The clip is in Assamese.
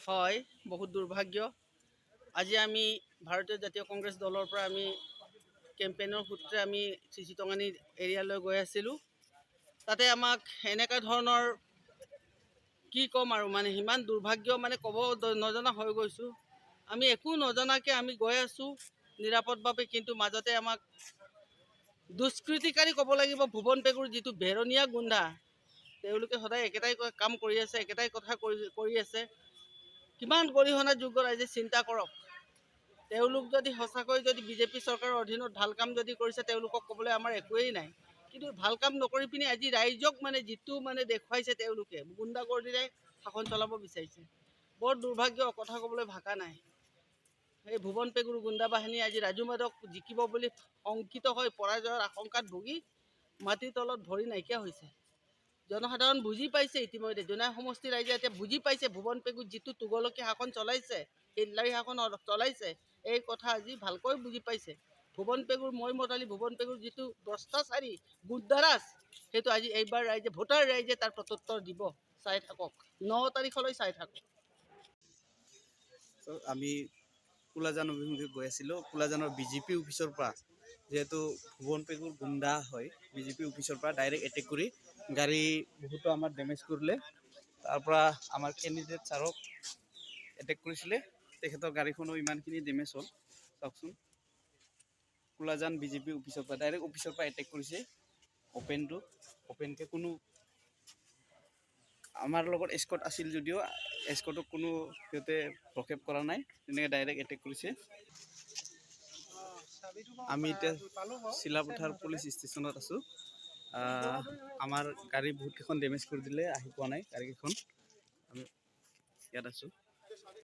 হয় বহুত দুৰ্ভাগ্য। আজি আমি ভাৰতীয় জাতীয় কংগ্ৰেছ দলৰ পৰা আমি কেম্পেইনৰ সূত্ৰে আমি চিচিটঙানী এৰিয়ালৈ গৈ আছিলোঁ। তাতে আমাক এনেকুৱা ধৰণৰ কি ক'ম আৰু মানে সিমান দুৰ্ভাগ্য মানে ক'ব নজনা হৈ গৈছোঁ। আমি একো নজনাকৈ আমি গৈ আছোঁ নিৰাপদভাৱে, কিন্তু মাজতে আমাক দুষ্কৃতিকাৰী ক'ব লাগিব ভুৱন পেগুৰ যিটো বেৰনীয়া গুণ্ডা, তেওঁলোকে সদায় একেটাই কাম কৰি আছে, একেটাই কথা কৰি আছে। কিমান গৰিহণাযোগ্য ৰাইজে চিন্তা কৰক। তেওঁলোক যদি সঁচাকৈ যদি বিজেপি চৰকাৰৰ অধীনত ভাল কাম যদি কৰিছে, তেওঁলোকক ক'বলৈ আমাৰ একোৱেই নাই। কিন্তু ভাল কাম নকৰি পিনি আজি ৰাইজক মানে যিটো মানে দেখুৱাইছে, তেওঁলোকে গুণ্ডাগৰ্দিৰে শাসন চলাব বিচাৰিছে। বৰ দুৰ্ভাগ্য, কথা ক'বলৈ ভাষা নাই। এই ভুৱন পেগুৰ গুণ্ডা বাহিনী আজি ৰাজু মাধৱক জিকিব বুলি শংকিত হৈ পৰাজয়ৰ আশংকাত ভুগি মাটিৰ তলত ভৰি নাইকিয়া হৈছে। জনসাধাৰণ বুজি পাইছে ইতিমধ্যে, জোনাই সমষ্টিৰ ৰাইজে এতিয়া বুজি পাইছে ভুৱন পেগুৰ যিটো তুগলকীয়া শাসন চলাইছে, হিটলাৰী শাসন চলাইছে, এই কথা আজি ভালকৈ বুজি পাইছে। ভুৱন পেগুৰ মতালি ভুৱন পেগুৰ যিটো ভ্ৰষ্টাচাৰী গুণ্ডাৰাজ, সেইটো আজি এইবাৰ ৰাইজে ভোটাৰ ৰাইজে তাৰ প্ৰত্যুত্তৰ দিব। চাই থাকক, 9 তাৰিখলৈ চাই থাকক। আমি কোলাজান অভিমুখে গৈ আছিলোঁ। কোলাজানৰ বিজেপি অফিচৰ পৰা, যিহেতু ভুৱন পেগুৰ গুণ্ডা হয়, বিজেপি অফিচৰ পৰা ডাইৰেক্ট এটেক কৰি গাড়ী বহুতো আমাৰ ডেমেজ কৰিলে। তাৰ পৰা আমাৰ কেণ্ডিডেট ছাৰক এটেক কৰিছিলে, তেখেতৰ গাড়ীখনো ইমানখিনি ডেমেজ হ'ল। চাওকচোন, কোলাজান বিজেপি অফিচৰ পৰা ডাইৰেক্ট অফিচৰ পৰা এটেক কৰিছে। অপেনকৈ কোনো আমাৰ লগত এস্কৰ্ট আছিল যদিও এস্কৰ্টক কোনো সিহঁতে প্ৰক্ষেপ কৰা নাই, তেনেকৈ ডাইৰেক্ট এটেক কৰিছে। আমি এতিয়া চিলাপথাৰ পুলিচ ষ্টেচনত আছোঁ। আমাৰ গাড়ী বহুতকেইখন ডেমেজ কৰি দিলে, আহি পোৱা নাই গাড়ীকেইখন। আমি ইয়াত আছোঁ।